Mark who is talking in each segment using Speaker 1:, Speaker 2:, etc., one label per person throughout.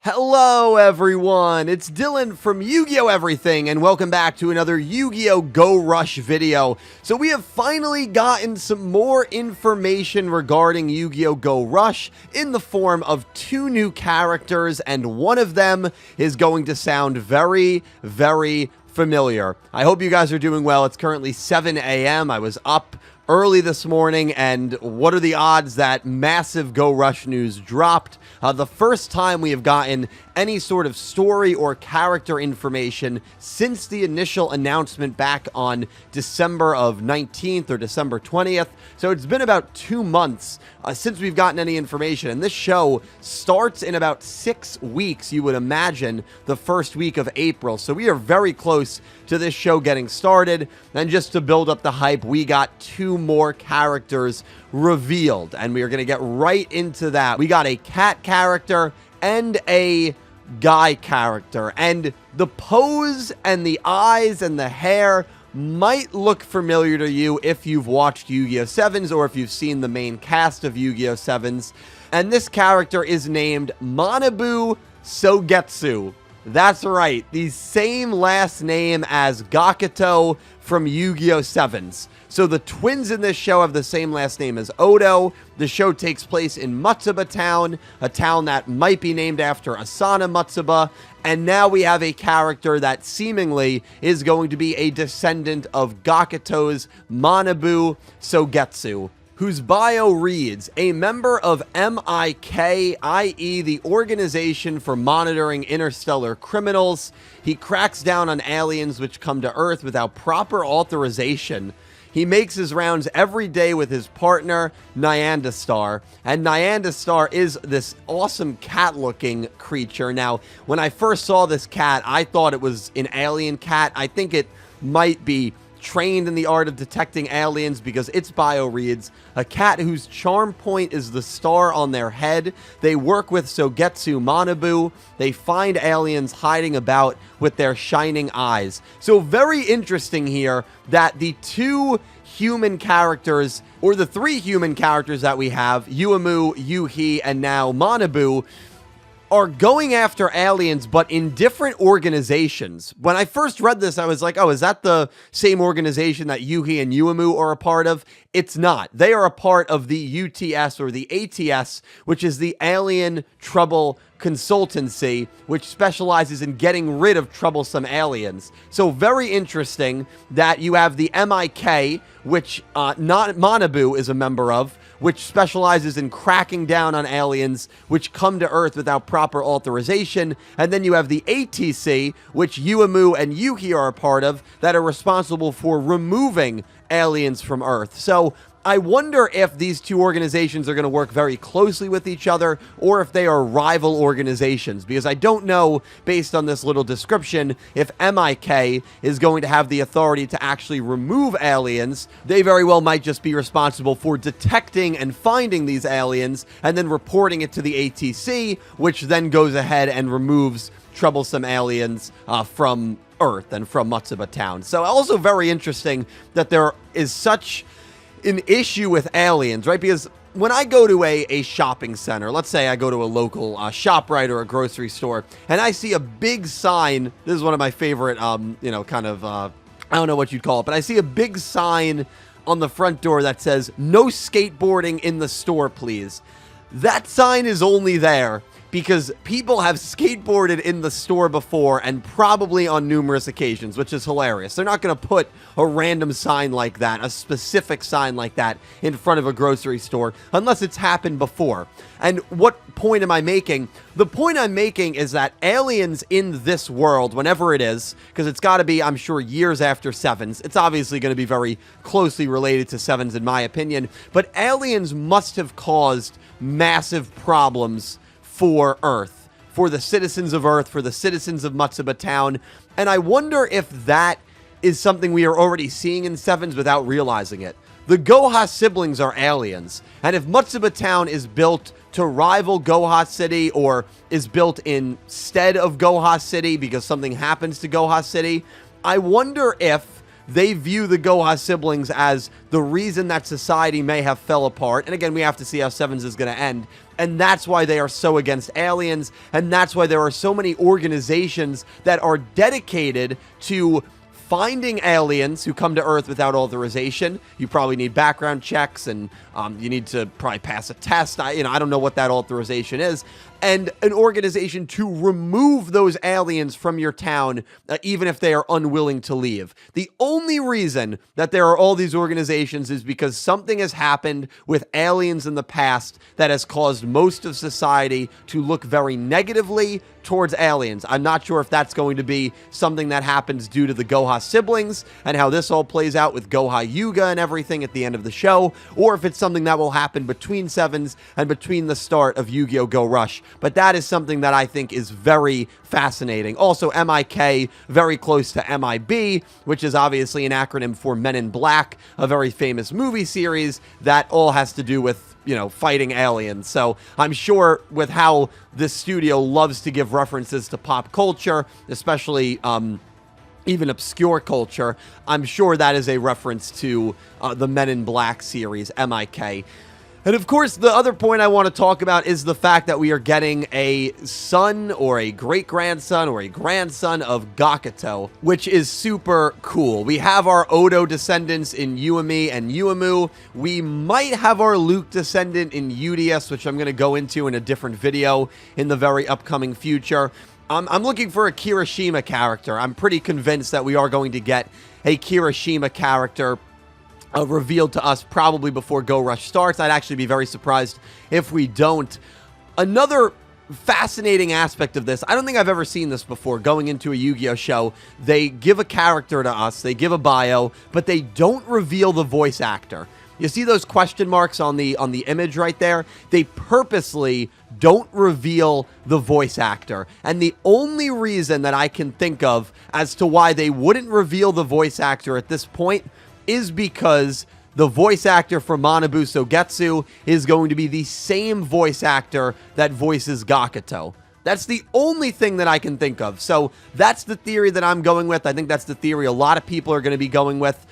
Speaker 1: Hello everyone, it's Dylan from Yu-Gi-Oh! Everything, and welcome back to another Yu-Gi-Oh! Go Rush video. So we have finally gotten some more information regarding Yu-Gi-Oh! Go Rush in the form of two new characters, and one of them is going to sound very, very familiar. I hope you guys are doing well. It's currently 7 a.m. I was up early this morning, and what are the odds that massive Go Rush news dropped? The first time we have gotten any sort of story or character information since the initial announcement back on December of 19th or December 20th. So it's been about 2 months since we've gotten any information, and this show starts in about 6 weeks, you would imagine, the first week of April. So we are very close to this show getting started, and just to build up the hype, we got 2 more characters revealed, and we are going to get right into that. We got a cat character and a guy character, and the pose and the eyes and the hair might look familiar to you if you've watched Yu-Gi-Oh! 7s or if you've seen the main cast of Yu-Gi-Oh! 7s. And this character is named Manabu Sogetsu. That's right, the same last name as Gakuto from Yu-Gi-Oh! 7s. So the twins in this show have the same last name as Odo. The show takes place in Matsuba Town, a town that might be named after Asana Matsuba. And now we have a character that seemingly is going to be a descendant of Gakuto's Manabu Sogetsu, whose bio reads, a member of MIK, i.e. the Organization for Monitoring Interstellar Criminals. He cracks down on aliens which come to Earth without proper authorization. He makes his rounds every day with his partner, Nyandastar. And Nyandastar is this awesome cat-looking creature. Now, when I first saw this cat, I thought it was an alien cat. I think it might be trained in the art of detecting aliens because its bio reads, a cat whose charm point is the star on their head. They work with Sogetsu Manabu. They find aliens hiding about with their shining eyes. So very interesting here that the 2 human characters, or the 3 human characters that we have, Yuumu, Yuhi, and now Manabu, are going after aliens, but in different organizations. When I first read this, I was like, oh, is that the same organization that Yuhi and Yuumu are a part of? It's not. They are a part of the UTS, or the ATS, which is the Alien Trouble Consultancy, which specializes in getting rid of troublesome aliens. So very interesting that you have the MIK, which not Manabu is a member of, which specializes in cracking down on aliens which come to Earth without proper authorization. And then you have the ATC, which Yuumu and Yuhi are a part of, that are responsible for removing aliens from Earth. So I wonder if these 2 organizations are going to work very closely with each other, or if they are rival organizations, because I don't know, based on this little description, if MIK is going to have the authority to actually remove aliens. They very well might just be responsible for detecting and finding these aliens, and then reporting it to the ATC, which then goes ahead and removes troublesome aliens from Earth and from Matsuba Town. So also very interesting that there is such an issue with aliens, right? Because when I go to a shopping center, let's say I go to a local ShopRite or a grocery store, and I see a big sign. This is one of my favorite, I don't know what you'd call it, but I see a big sign on the front door that says, no skateboarding in the store, please. That sign is only there because people have skateboarded in the store before, and probably on numerous occasions, which is hilarious. They're not going to put a random sign like that, a specific sign like that, in front of a grocery store, unless it's happened before. And what point am I making? The point I'm making is that aliens in this world, whenever it is, because it's got to be, I'm sure, years after 7s. It's obviously going to be very closely related to 7s, in my opinion. But aliens must have caused massive problems for Earth, for the citizens of Earth, for the citizens of Matsuba Town. And I wonder if that is something we are already seeing in 7s without realizing it. The Goha siblings are aliens, and if Matsuba Town is built to rival Goha City, or is built instead of Goha City because something happens to Goha City, I wonder if they view the Goha siblings as the reason that society may have fell apart. And again, we have to see how 7s is going to end. And that's why they are so against aliens, and that's why there are so many organizations that are dedicated to finding aliens who come to Earth without authorization. You probably need background checks, and you need to probably pass a test. I don't know what that authorization is. And an organization to remove those aliens from your town, even if they are unwilling to leave. The only reason that there are all these organizations is because something has happened with aliens in the past that has caused most of society to look very negatively towards aliens. I'm not sure if that's going to be something that happens due to the Goha siblings and how this all plays out with Goha Yugioh and everything at the end of the show, or if it's something that will happen between Sevens and between the start of Yu-Gi-Oh! Go Rush. But that is something that I think is very fascinating. Also, MIK, very close to MIB, which is obviously an acronym for Men in Black, a very famous movie series that all has to do with, fighting aliens. So I'm sure with how this studio loves to give references to pop culture, especially even obscure culture, I'm sure that is a reference to the Men in Black series, MIK. And of course, the other point I want to talk about is the fact that we are getting a son or a great-grandson or a grandson of Gakuto, which is super cool. We have our Odo descendants in Yuumi and Yuumu. We might have our Luke descendant in Udius, which I'm going to go into in a different video in the very upcoming future. I'm looking for a Kirishima character. I'm pretty convinced that we are going to get a Kirishima character revealed to us probably before Go Rush starts. I'd actually be very surprised if we don't. Another fascinating aspect of this, I don't think I've ever seen this before, going into a Yu-Gi-Oh show, they give a character to us, they give a bio, but they don't reveal the voice actor. You see those question marks on the image right there? They purposely don't reveal the voice actor. And the only reason that I can think of as to why they wouldn't reveal the voice actor at this point is because the voice actor for Manabu Sogetsu is going to be the same voice actor that voices Gakuto. That's the only thing that I can think of. So that's the theory that I'm going with. I think that's the theory a lot of people are going to be going with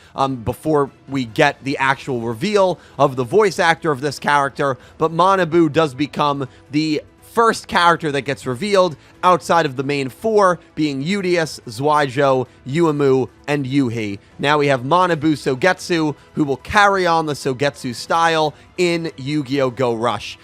Speaker 1: before we get the actual reveal of the voice actor of this character. But Manabu does become the first character that gets revealed outside of the main four, being Udius, Zwaijo, Yuumu, and Yuhi. Now we have Manabu Sogetsu, who will carry on the Sogetsu style in Yu-Gi-Oh! Go Rush.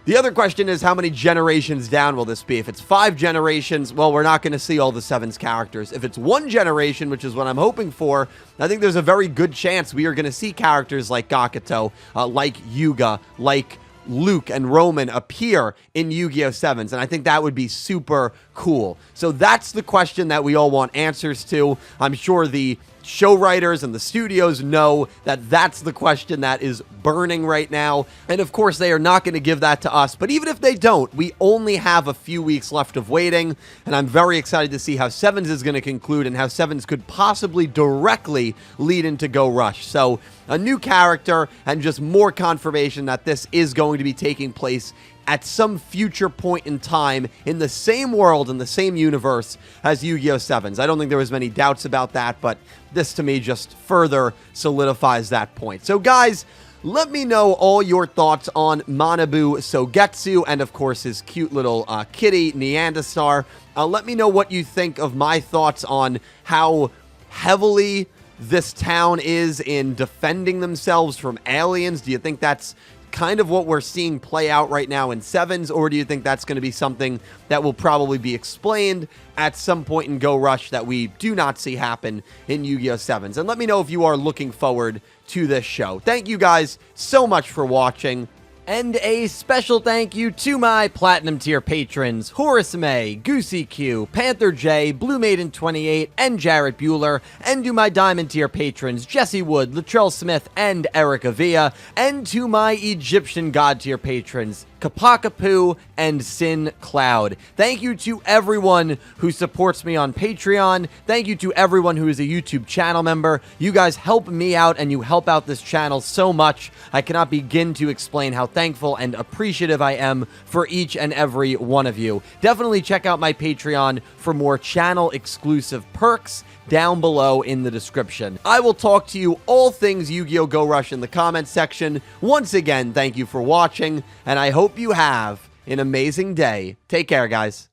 Speaker 1: The other question is, how many generations down will this be? If it's 5 generations, well, we're not going to see all the Sevens characters. If it's 1 generation, which is what I'm hoping for, I think there's a very good chance we are going to see characters like Gakuto, like Yuga, like Luke and Roman appear in Yu-Gi-Oh! Sevens, and I think that would be super cool. So that's the question that we all want answers to. I'm sure the show writers and the studios know that that's the question that is burning right now, and of course they are not going to give that to us. But even if they don't, we only have a few weeks left of waiting, and I'm very excited to see how Sevens is going to conclude and how Sevens could possibly directly lead into Go Rush. So a new character and just more confirmation that this is going to be taking place at some future point in time in the same world, in the same universe as Yu-Gi-Oh! Sevens. I don't think there was many doubts about that, but this to me just further solidifies that point. So guys, let me know all your thoughts on Manabu Sogetsu and of course his cute little kitty, Neanderstar. Let me know what you think of my thoughts on how heavily this town is in defending themselves from aliens. Do you think that's kind of what we're seeing play out right now in Sevens, or do you think that's going to be something that will probably be explained at some point in Go Rush that we do not see happen in Yu-Gi-Oh! Sevens? And let me know if you are looking forward to this show. Thank you guys so much for watching. And a special thank you to my Platinum tier patrons, Horace Maye, Goosey Q, Panther J, Blue Maiden 28, and Jarrett Buller, and to my Diamond tier patrons, Jesse Wood, Latrell Smith, and Erick Avila, and to my Egyptian God tier patrons, Ccapacappuuu and Syn Cloud. Thank you to everyone who supports me on Patreon. Thank you to everyone who is a YouTube channel member. You guys help me out and you help out this channel so much. I cannot begin to explain how thankful and appreciative I am for each and every one of you. Definitely check out my Patreon for more channel-exclusive perks down below in the description. I will talk to you all things Yu-Gi-Oh! Go Rush in the comments section. Once again, thank you for watching, and I hope you have an amazing day. Take care, guys.